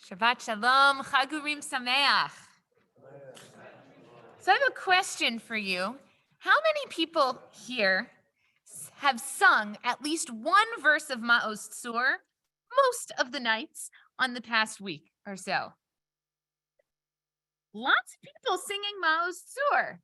Shabbat Shalom, Chagurim Sameach. So I have a question for you. How many people here have sung at least one verse of Ma'oz Tzur most of the nights on the past week or so? Lots of people singing Ma'oz Tzur.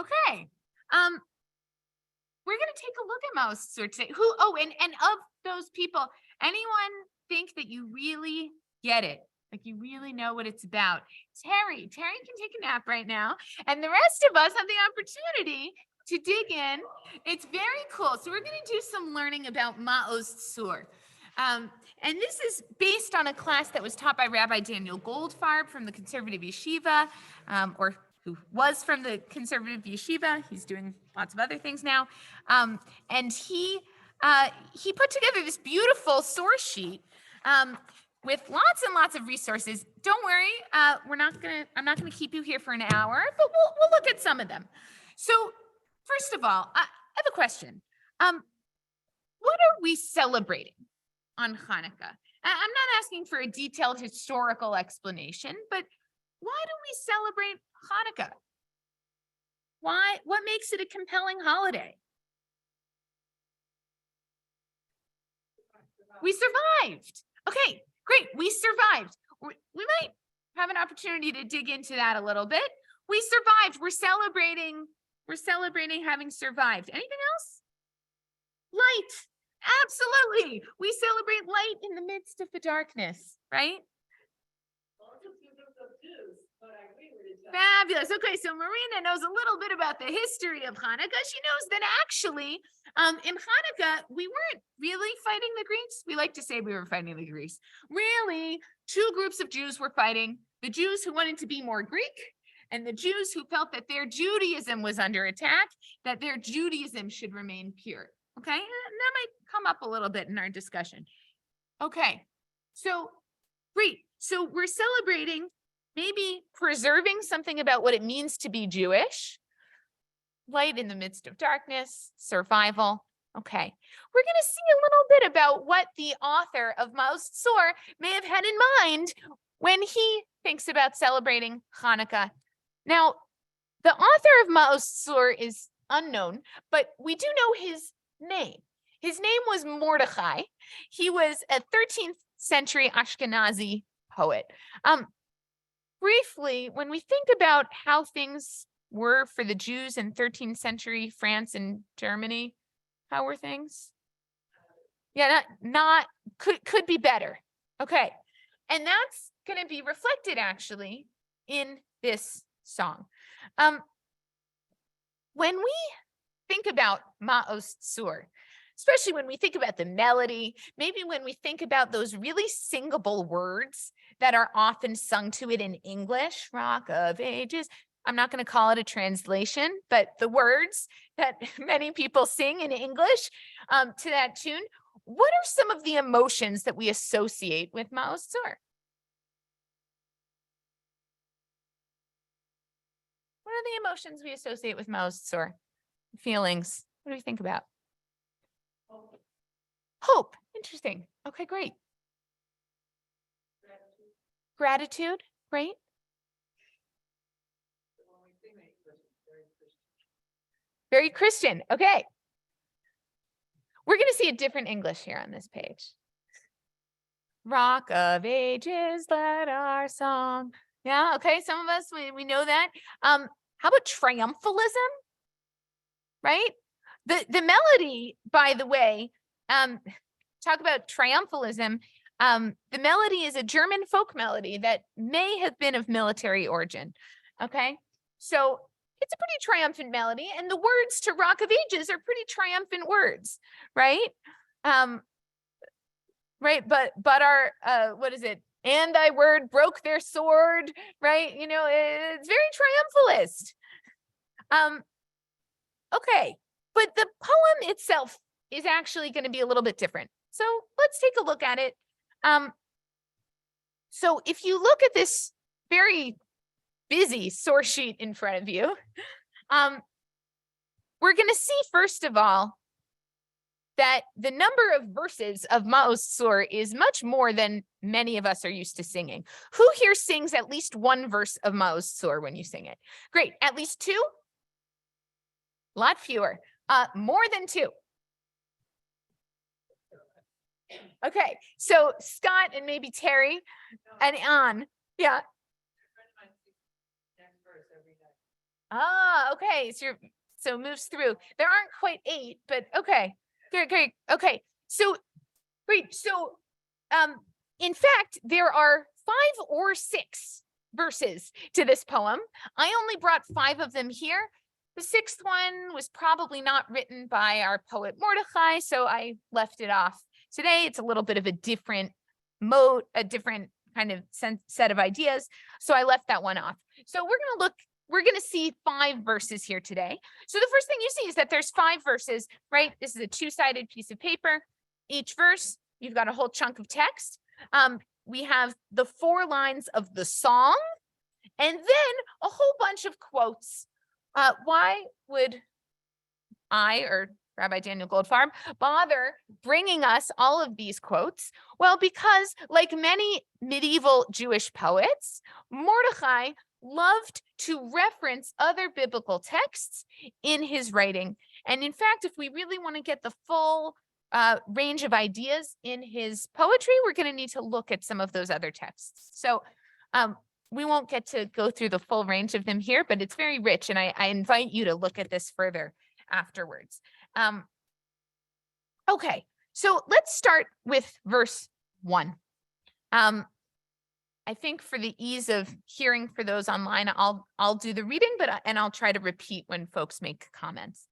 Okay. We're going to take a look at Ma'oz Tzur today. And of those people, anyone think that you really get it? Like you really know what it's about? Terry can take a nap right now. And the rest of us have the opportunity to dig in. It's very cool. So we're going to do some learning about Ma'oz Tzur. And this is based on a class that was taught by Rabbi Daniel Goldfarb from the Conservative Yeshiva, or who was from the Conservative Yeshiva. He's doing lots of other things now. And he put together this beautiful source sheet with lots and lots of resources. Don't worry, I'm not gonna keep you here for an hour, but we'll look at some of them. So first of all, I have a question. What are we celebrating on Hanukkah? I'm not asking for a detailed historical explanation, but why do we celebrate Hanukkah? What makes it a compelling holiday? We survived. Okay, great. We survived. We might have an opportunity to dig into that a little bit. We survived. We're celebrating having survived. Anything else? Light. Absolutely. We celebrate light in the midst of the darkness, right? Fabulous. Okay, so Marina knows a little bit about the history of Hanukkah. She knows that actually, in Hanukkah, we weren't really fighting the Greeks. We like to say we were fighting the Greeks. Really, two groups of Jews were fighting: the Jews who wanted to be more Greek, and the Jews who felt that their Judaism was under attack, that their Judaism should remain pure. Okay, and that might come up a little bit in our discussion. Okay, so great. So we're celebrating maybe preserving something about what it means to be Jewish, light in the midst of darkness, survival. Okay, we're going to see a little bit about what the author of Ma'oz Tzur may have had in mind when he thinks about celebrating Hanukkah. Now, the author of Ma'oz Tzur is unknown, but we do know his name. His name was Mordechai. He was a 13th century Ashkenazi poet. Briefly, when we think about how things were for the Jews in 13th century France and Germany, how were things? Yeah, could be better. Okay, and that's going to be reflected actually in this song. When we think about Ma'oz Tzur, especially when we think about the melody, maybe when we think about those really singable words that are often sung to it in English, Rock of Ages. I'm not going to call it a translation, but the words that many people sing in English to that tune. What are some of the emotions that we associate with Ma'oz Tzur? What are the emotions we associate with Ma'oz Tzur? Feelings. What do we think about? Hope. Interesting. Okay, great. Gratitude. Great. Very Christian. Okay. We're going to see a different English here on this page. Rock of Ages, let our song. Yeah, okay. Some of us, we know that. How about triumphalism? Right? The melody, by the way, talk about triumphalism. The melody is a German folk melody that may have been of military origin. Okay, so it's a pretty triumphant melody, and the words to Rock of Ages are pretty triumphant words, right? Right, but our what is it? And thy word broke their sword, right? You know, it's very triumphalist. Okay, but the poem itself is actually going to be a little bit different. So let's take a look at it. So if you look at this very busy source sheet in front of you, we're going to see, first of all, that the number of verses of Ma'oz Tzur is much more than many of us are used to singing. Who here sings at least one verse of Ma'oz Tzur when you sing it? Great. At least two? A lot fewer. More than two. Okay. So Scott and maybe Terry and Ann. Yeah. Okay. So it moves through. There aren't quite 8, but okay. Great. Okay. So great. So in fact, there are 5 or 6 verses to this poem. I only brought 5 of them here. The 6th one was probably not written by our poet Mordechai, so I left it off. Today, it's a little bit of a different mode, a different kind of set of ideas. So I left that one off. So we're going to see 5 verses here today. So the first thing you see is that there's 5 verses, right? This is a 2-sided piece of paper. Each verse, you've got a whole chunk of text. We have the 4 lines of the song, and then a whole bunch of quotes. Why would I or Rabbi Daniel Goldfarb bother bringing us all of these quotes? Well, because like many medieval Jewish poets, Mordechai loved to reference other biblical texts in his writing. And in fact, if we really want to get the full range of ideas in his poetry, we're going to need to look at some of those other texts. So we won't get to go through the full range of them here, but it's very rich. And I invite you to look at this further afterwards. Okay, so let's start with verse 1. I think for the ease of hearing for those online, I'll do the reading, and I'll try to repeat when folks make comments.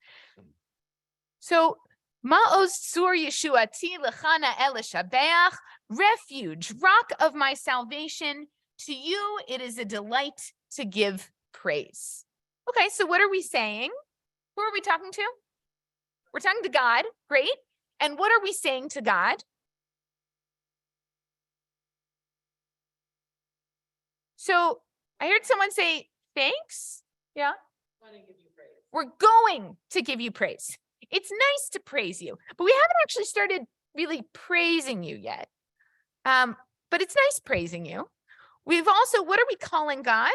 So, Ma'oz Tzur Yeshuati Lechana El Shabeach, refuge, rock of my salvation. To you, it is a delight to give praise. Okay, so what are we saying? Who are we talking to? We're talking to God. Great. And what are we saying to God? So I heard someone say, thanks. Yeah. We're going to give you praise. It's nice to praise you, but we haven't actually started really praising you yet. But it's nice praising you. We've also, what are we calling God?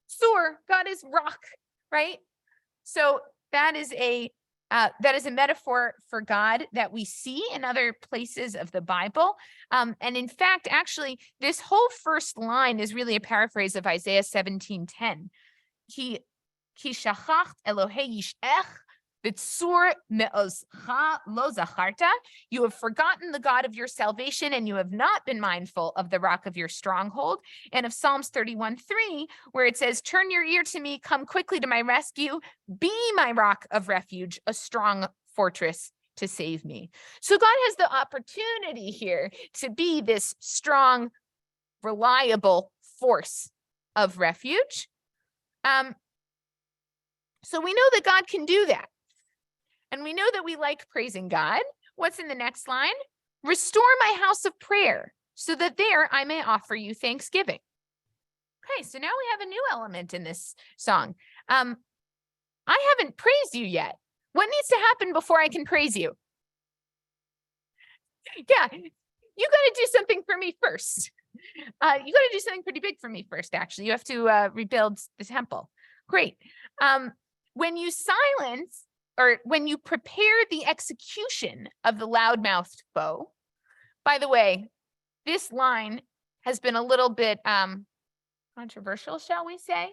Tzur, God is rock, right? So that is a metaphor for God that we see in other places of the Bible. And in fact, actually, this whole first line is really a paraphrase of Isaiah 17:10. Ki shachacht Elohei yish'ech v'tzur me'ozcha lo zacharta. You have forgotten the God of your salvation, and you have not been mindful of the rock of your stronghold. And of Psalms 31:3, where it says, turn your ear to me, come quickly to my rescue, be my rock of refuge, a strong fortress to save me. So God has the opportunity here to be this strong, reliable force of refuge. So we know that God can do that. And we know that we like praising God. What's in the next line? Restore my house of prayer so that there I may offer you thanksgiving. Okay, so now we have a new element in this song. I haven't praised you yet. What needs to happen before I can praise you? Yeah, you got to do something for me first. You got to do something pretty big for me first, actually. You have to rebuild the temple. Great. When you silence, or when you prepare the execution of the loudmouthed foe, by the way, this line has been a little bit controversial, shall we say?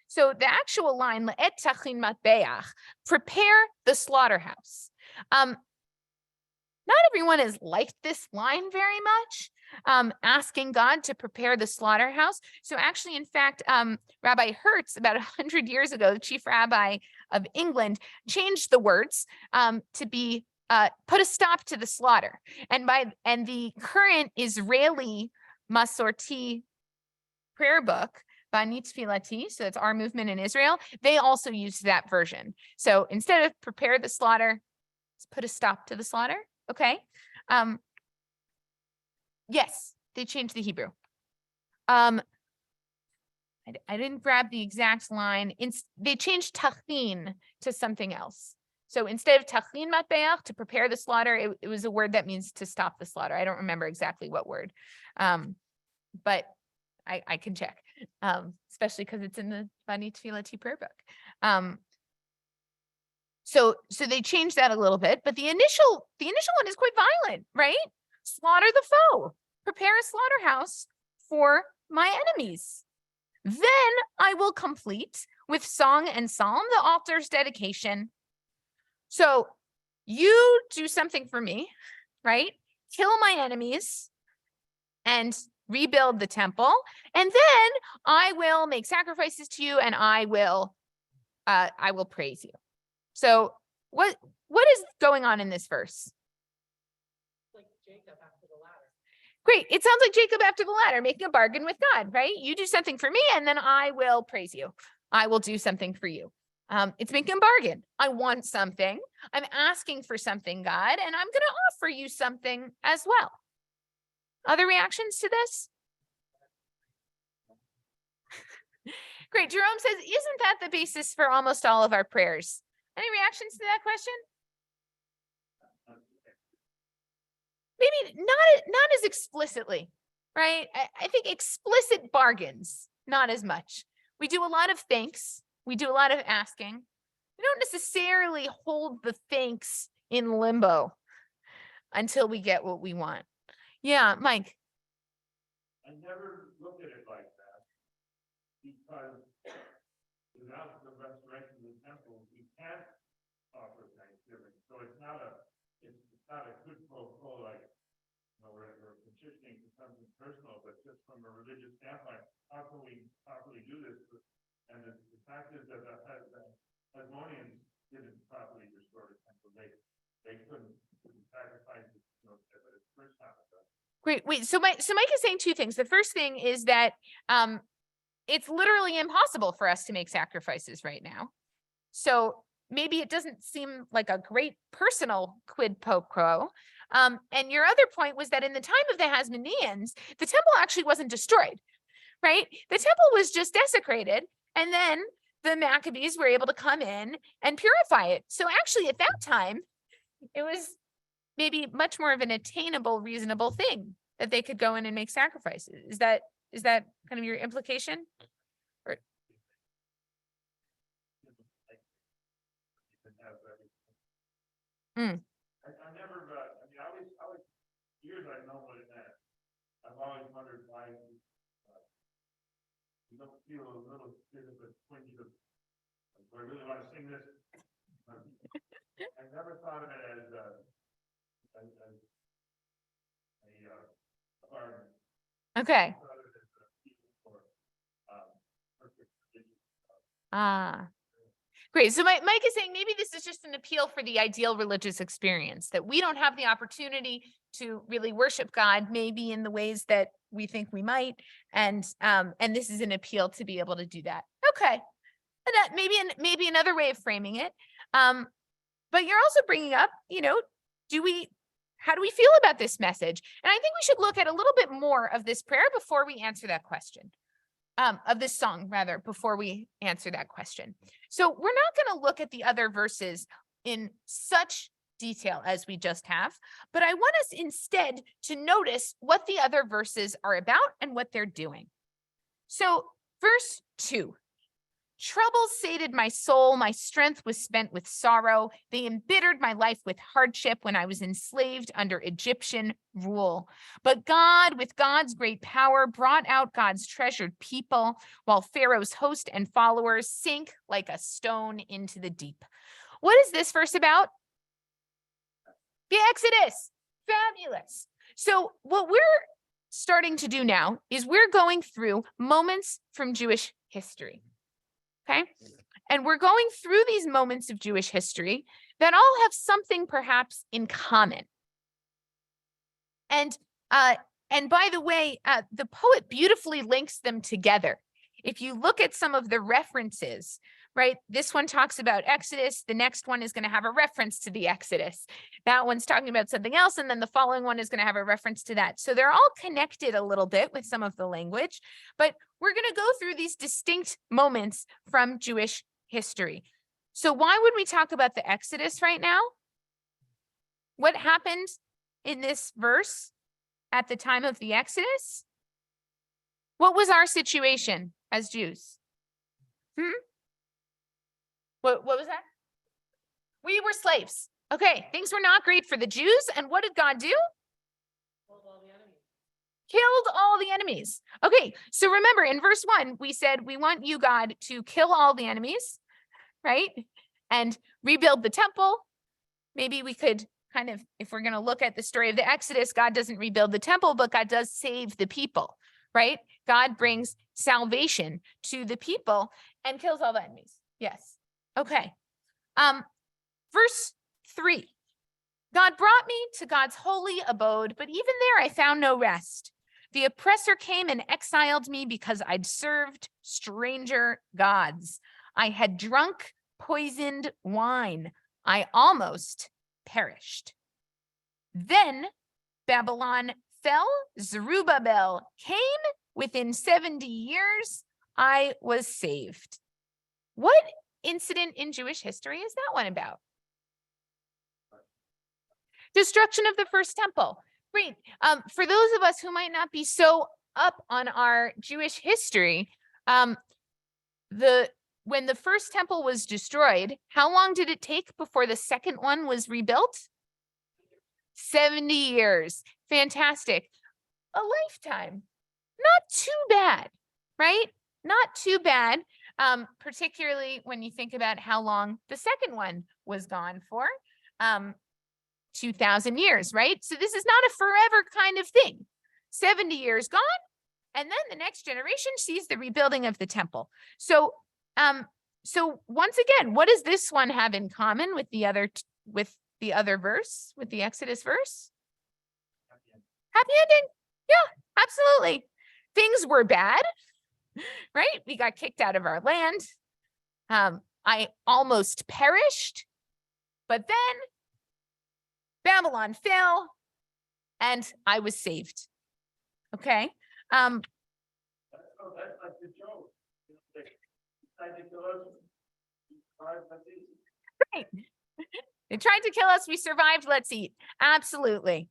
So the actual line, Le'et tachin matbeach, prepare the slaughterhouse. Not everyone has liked this line very much, asking God to prepare the slaughterhouse. So actually, in fact, Rabbi Hertz, about 100 years ago, the chief rabbi of England, changed the words to be put a stop to the slaughter. And the current Israeli Masorti prayer book, Bani Tfilati, so it's our movement in Israel, they also used that version. So instead of prepare the slaughter, let's put a stop to the slaughter. Okay. Yes, they changed the Hebrew. I didn't grab the exact line. They changed tachin to something else. So instead of tachlin matbeach, to prepare the slaughter, it was a word that means to stop the slaughter. I don't remember exactly what word, but I can check, especially because it's in the Bani Tefillah prayer book. So they changed that a little bit, but the initial one is quite violent, right? Slaughter the foe, prepare a slaughterhouse for my enemies. Then I will complete with song and psalm the altar's dedication. So you do something for me, right? Kill my enemies and rebuild the temple. And then I will make sacrifices to you and I will praise you. So what is going on in this verse? Like Jacob after the ladder. Great. It sounds like Jacob after the ladder, making a bargain with God, right? You do something for me and then I will praise you. I will do something for you. It's making a bargain. I want something. I'm asking for something, God, and I'm going to offer you something as well. Other reactions to this? Great. Jerome says, isn't that the basis for almost all of our prayers? Any reactions to that question? Maybe not as explicitly, right? I think explicit bargains, not as much. We do a lot of thanks. We do a lot of asking. We don't necessarily hold the thanks in limbo until we get what we want. Yeah, Mike. I never looked at it like that because without the restoration of the temple, we can't offer thanksgiving. So it's not a quid pro quo like we're petitioning for something personal, but just from a religious standpoint, how can we properly do this? And the fact is that the Hasmoneans didn't properly restore the temple. They couldn't sacrifice it, but it's the first time. Great. Wait, so Mike is saying two things. The first thing is that it's literally impossible for us to make sacrifices right now. So maybe it doesn't seem like a great personal quid pro quo. And your other point was that in the time of the Hasmoneans, the temple actually wasn't destroyed, right? The temple was just desecrated. And then the Maccabees were able to come in and purify it. So actually at that time, it was maybe much more of an attainable, reasonable thing that they could go in and make sacrifices. Is that kind of your implication? Or... I never, years I've known what it meant. I've always wondered why you don't feel a little bit of a twinge of, do I really want to sing this? I never thought of it as a bargain. Okay. Great. So Mike is saying maybe this is just an appeal for the ideal religious experience, that we don't have the opportunity to really worship God, maybe in the ways that we think we might. And this is an appeal to be able to do that. Okay. And that maybe another way of framing it. But you're also bringing up, how do we feel about this message? And I think we should look at a little bit more of this prayer before we answer that question. Of this song, rather, before we answer that question. So we're not going to look at the other verses in such detail as we just have, but I want us instead to notice what the other verses are about and what they're doing. So verse 2, troubles sated my soul, my strength was spent with sorrow. They embittered my life with hardship when I was enslaved under Egyptian rule. But God, with God's great power, brought out God's treasured people, while Pharaoh's host and followers sink like a stone into the deep. What is this verse about? The Exodus. Fabulous. So what we're starting to do now is we're going through moments from Jewish history. Okay. And we're going through these moments of Jewish history that all have something perhaps in common. And by the way, the poet beautifully links them together. If you look at some of the references, right? This one talks about Exodus. The next one is going to have a reference to the Exodus. That one's talking about something else. And then the following one is going to have a reference to that. So they're all connected a little bit with some of the language, but we're going to go through these distinct moments from Jewish history. So why would we talk about the Exodus right now? What happened in this verse at the time of the Exodus? What was our situation as Jews? What was that? We were slaves. Okay, things were not great for the Jews. And what did God do? Killed all the enemies. Okay, so remember in verse 1, we said, we want you, God, to kill all the enemies, right? And rebuild the temple. Maybe we could kind of, if we're going to look at the story of the Exodus, God doesn't rebuild the temple, but God does save the people, right? God brings salvation to the people and kills all the enemies. Yes. Okay. Verse 3. God brought me to God's holy abode, but even there I found no rest. The oppressor came and exiled me because I'd served stranger gods. I had drunk poisoned wine. I almost perished. Then Babylon fell. Zerubbabel came. Within 70 years, I was saved. What incident in Jewish history is that one about? Destruction of the first temple. Great. For those of us who might not be so up on our Jewish history, when the first temple was destroyed, how long did it take before the second one was rebuilt? 70 years. Fantastic. A lifetime. Not too bad, right? Not too bad, particularly when you think about how long the second one was gone for. 2,000 years, right? So this is not a forever kind of thing. 70 years gone, and then the next generation sees the rebuilding of the temple. So once again, what does this one have in common with the other verse, with the Exodus verse? Happy ending. Yeah, absolutely. Things were bad, right? We got kicked out of our land. I almost perished, but then Babylon fell and I was saved. Okay. That's like the joke. They tried to kill us, we survived, let's eat. Right. They tried to kill us. We survived. Let's eat. Absolutely.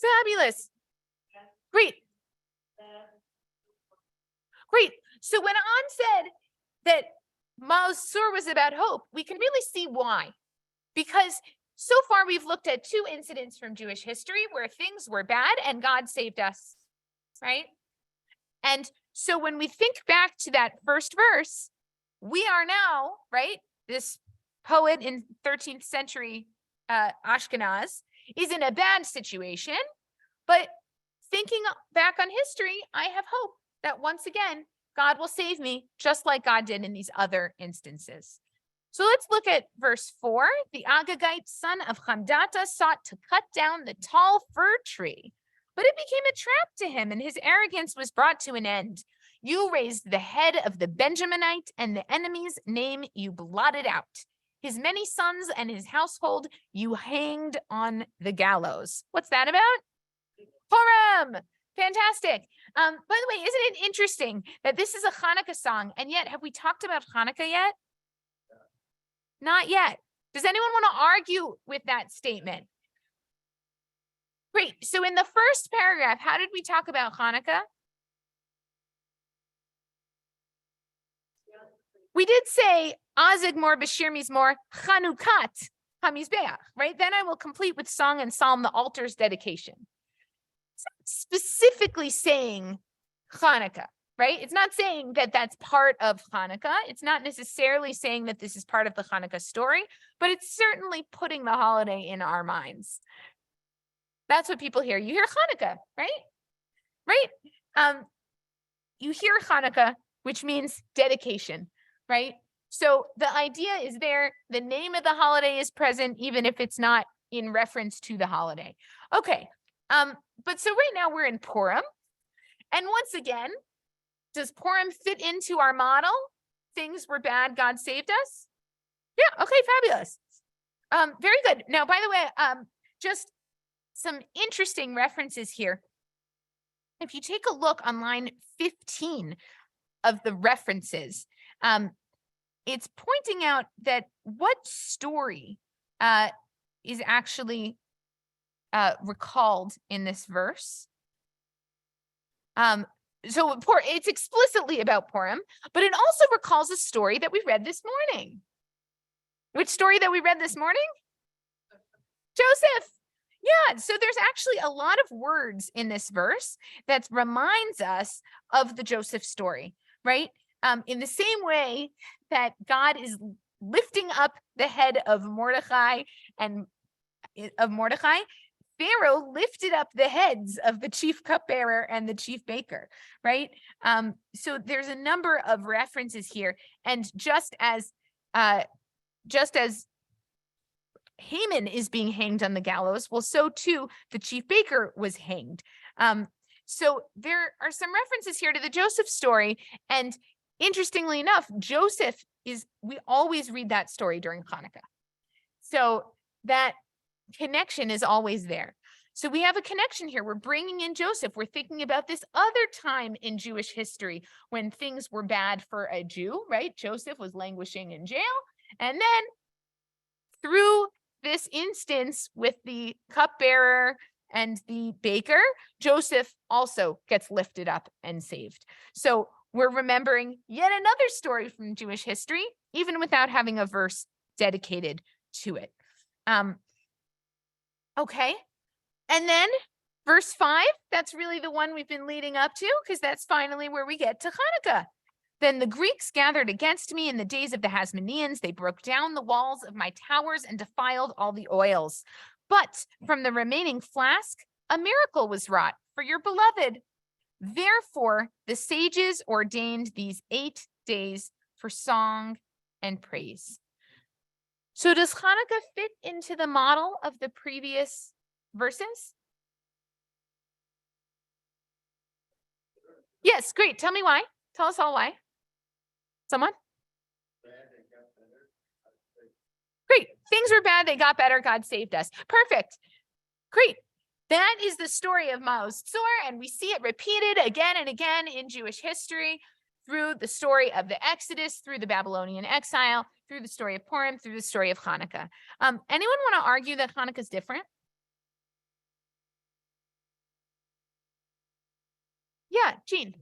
Fabulous. Great. Great. So when An said that Masur was about hope, we can really see why. Because so far we've looked at two incidents from Jewish history where things were bad and God saved us, right? And so when we think back to that first verse, we are now, right? This poet in 13th century Ashkenaz is in a bad situation, but thinking back on history, I have hope that once again, God will save me just like God did in these other instances. So let's look at verse 4. The Agagite son of Hamdata sought to cut down the tall fir tree, but it became a trap to him and his arrogance was brought to an end. You raised the head of the Benjaminite and the enemy's name you blotted out. His many sons and his household you hanged on the gallows. What's that about? Purim. Fantastic. By the way, isn't it interesting that this is a Hanukkah song, and yet have we talked about Hanukkah yet? Not yet. Does anyone want to argue with that statement? Great. So in the first paragraph, how did we talk about Hanukkah? We did say, Azig mor b'shir mizmor Chanukat hamizbeach, right? Then I will complete with song and psalm the altar's dedication. It's not specifically saying Hanukkah, right? It's not saying that that's part of Hanukkah. It's not necessarily saying that this is part of the Hanukkah story, but it's certainly putting the holiday in our minds. That's what people hear. You hear Hanukkah, right? Right? You hear Hanukkah, which means dedication, right? So the idea is there, the name of the holiday is present, even if it's not in reference to the holiday. Okay, but so right now we're in Purim. And once again, does Purim fit into our model? Things were bad, God saved us? Yeah, okay, fabulous. Very good. Now, by the way, just some interesting references here. If you take a look on line 15, the references. It's pointing out that what story is actually recalled in this verse. So it's explicitly about Purim, but it also recalls a story that we read this morning. Which story that we read this morning? Joseph. Yeah, so there's actually a lot of words in this verse that reminds us of the Joseph story, right? In the same way that God is lifting up the head of Mordecai, Pharaoh lifted up the heads of the chief cupbearer and the chief baker, right? So there's a number of references here, and just as Haman is being hanged on the gallows, well, so too the chief baker was hanged. So there are some references here to the Joseph story, and interestingly enough, we always read that story during Hanukkah. So that connection is always there. So we have a connection here. We're bringing in Joseph. We're thinking about this other time in Jewish history when things were bad for a Jew, right? Joseph was languishing in jail. And then through this instance with the cupbearer and the baker, Joseph also gets lifted up and saved. So we're remembering yet another story from Jewish history, even without having a verse dedicated to it. Okay. And then verse 5, that's really the one we've been leading up to, because that's finally where we get to Hanukkah. Then the Greeks gathered against me in the days of the Hasmoneans. They broke down the walls of my towers and defiled all the oils. But from the remaining flask, a miracle was wrought for your beloved. Therefore, the sages ordained these 8 days for song and praise. So does Hanukkah fit into the model of the previous verses? Yes, great. Tell me why. Tell us all why. Someone? Great. Things were bad. They got better. God saved us. Perfect. Great. That is the story of Maoz Tzor, and we see it repeated again and again in Jewish history through the story of the Exodus, through the Babylonian exile, through the story of Purim, through the story of Hanukkah. Anyone want to argue that Hanukkah is different? Yeah, Jean.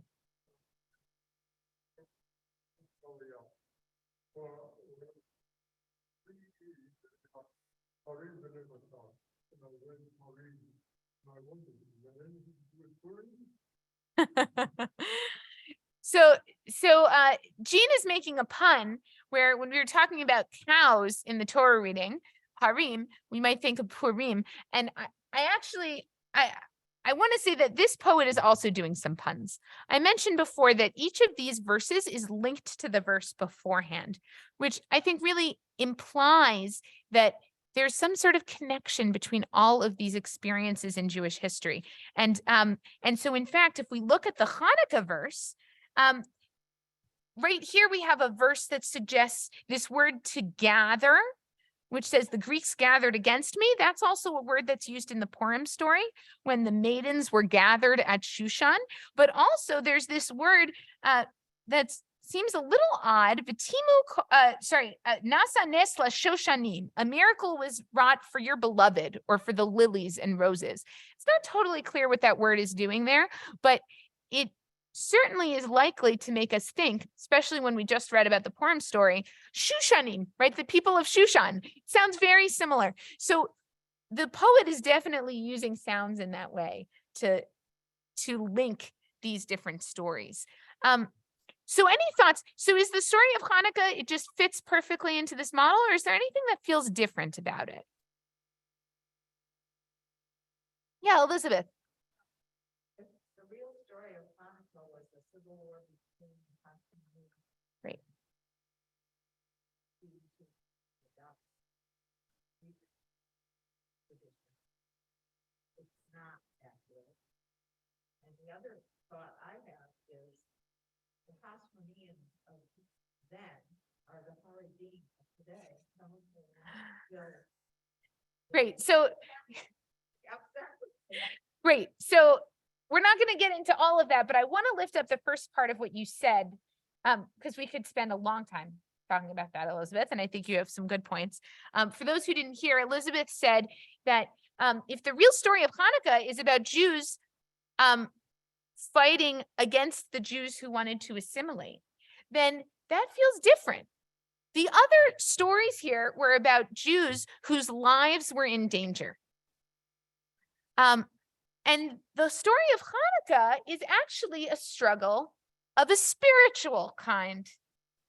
So Jean is making a pun where when we were talking about cows in the Torah reading, harim, we might think of Purim. And I want to say that this poet is also doing some puns. I mentioned before that each of these verses is linked to the verse beforehand, which I think really implies that there's some sort of connection between all of these experiences in Jewish history. And so in fact, if we look at the Hanukkah verse, right here we have a verse that suggests this word to gather, which says the Greeks gathered against me. That's also a word that's used in the Purim story when the maidens were gathered at Shushan. But also there's this word that seems a little odd. Nasa nesla shoshanim. A miracle was wrought for your beloved, or for the lilies and roses. It's not totally clear what that word is doing there, but it certainly is likely to make us think, especially when we just read about the Purim story, Shushanim, right? The people of Shushan. It sounds very similar. So the poet is definitely using sounds in that way to link these different stories. So any thoughts? So is the story of Hanukkah, it just fits perfectly into this model, or is there anything that feels different about it? Yeah, Elizabeth. The real story of Hanukkah was the civil war between Constantine. Great. It's not accurate. And the other thought I have is the Hasmoneans of then are the Haredim of today. Some of them still. Great. So great. So we're not going to get into all of that, but I want to lift up the first part of what you said because we could spend a long time talking about that, Elizabeth, and I think you have some good points. For those who didn't hear, Elizabeth said that if the real story of Hanukkah is about Jews fighting against the Jews who wanted to assimilate, then that feels different. The other stories here were about Jews whose lives were in danger. And the story of Hanukkah is actually a struggle of a spiritual kind,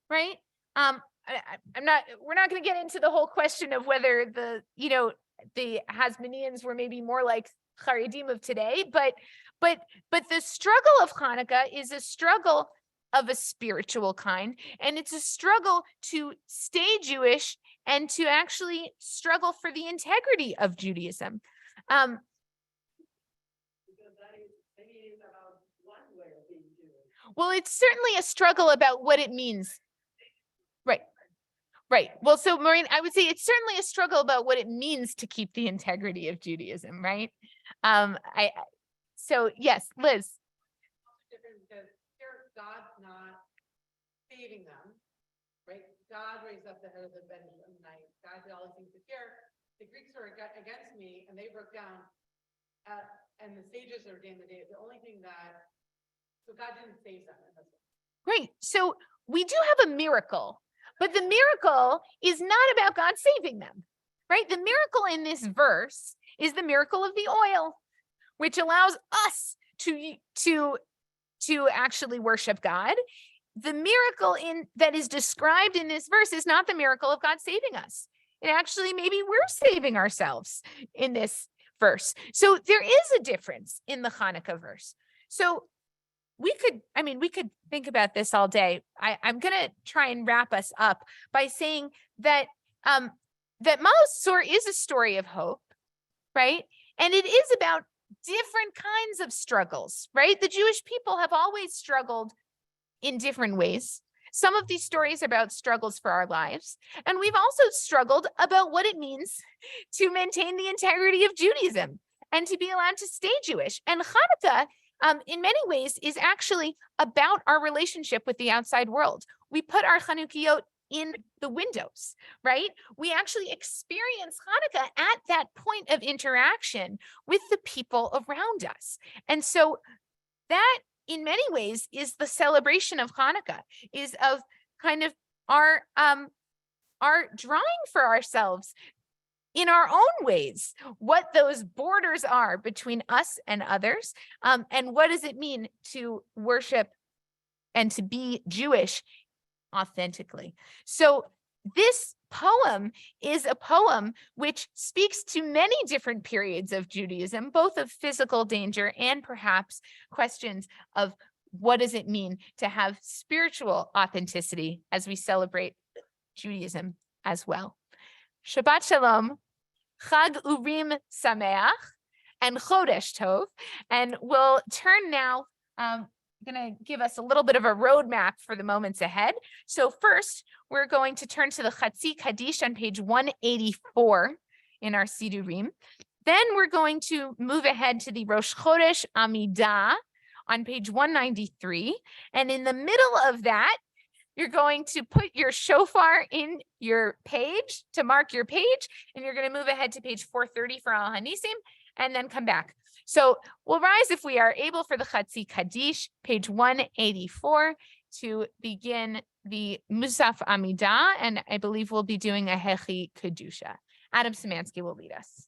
right? We're not going to get into the whole question of whether the Hasmoneans were maybe more like Haredim of today, but the struggle of Hanukkah is a struggle of a spiritual kind, and it's a struggle to stay Jewish and to actually struggle for the integrity of Judaism. Because that is, maybe it is about one way of being Jewish. Well, it's certainly a struggle about what it means. Right. Well, so Maureen, I would say it's certainly a struggle about what it means to keep the integrity of Judaism, right? So yes, Liz. Different because here God's not saving them, right? God raised up the head of the Benjaminites. God did all these things. But here, the Greeks were against me, and they broke down. And the sages are day in the day. The only thing so God didn't save them. Great. So we do have a miracle, but the miracle is not about God saving them, right? The miracle in this verse is the miracle of the oil, which allows us to actually worship God. The miracle that is described in this verse is not the miracle of God saving us. It actually, maybe we're saving ourselves in this verse. So there is a difference in the Hanukkah verse. So we could think about this all day. I'm going to try and wrap us up by saying that Maos Tzur is a story of hope, right? And it is about different kinds of struggles, right? The Jewish people have always struggled in different ways. Some of these stories are about struggles for our lives. And we've also struggled about what it means to maintain the integrity of Judaism and to be allowed to stay Jewish. And Hanukkah, in many ways, is actually about our relationship with the outside world. We put our Chanukiot in the windows, right? We actually experience Hanukkah at that point of interaction with the people around us. And so that, in many ways, is the celebration of Hanukkah, is of kind of our drawing for ourselves in our own ways, what those borders are between us and others, and what does it mean to worship and to be Jewish authentically. So this poem is a poem which speaks to many different periods of Judaism, both of physical danger and perhaps questions of what does it mean to have spiritual authenticity as we celebrate Judaism as well. Shabbat Shalom, Chag Urim Sameach, and Chodesh Tov. And we'll turn now, going to give us a little bit of a roadmap for the moments ahead. So first, we're going to turn to the Chatzi Kaddish on page 184 in our Sidurim. Then we're going to move ahead to the Rosh Chodesh Amidah on page 193. And in the middle of that, you're going to put your shofar in your page to mark your page, and you're going to move ahead to page 430 for Al Hanisim, and then come back. So we'll rise if we are able for the Chatzi Kaddish, page 184, to begin the Musaf Amidah, and I believe we'll be doing a Hechi Kedusha. Adam Szymanski will lead us.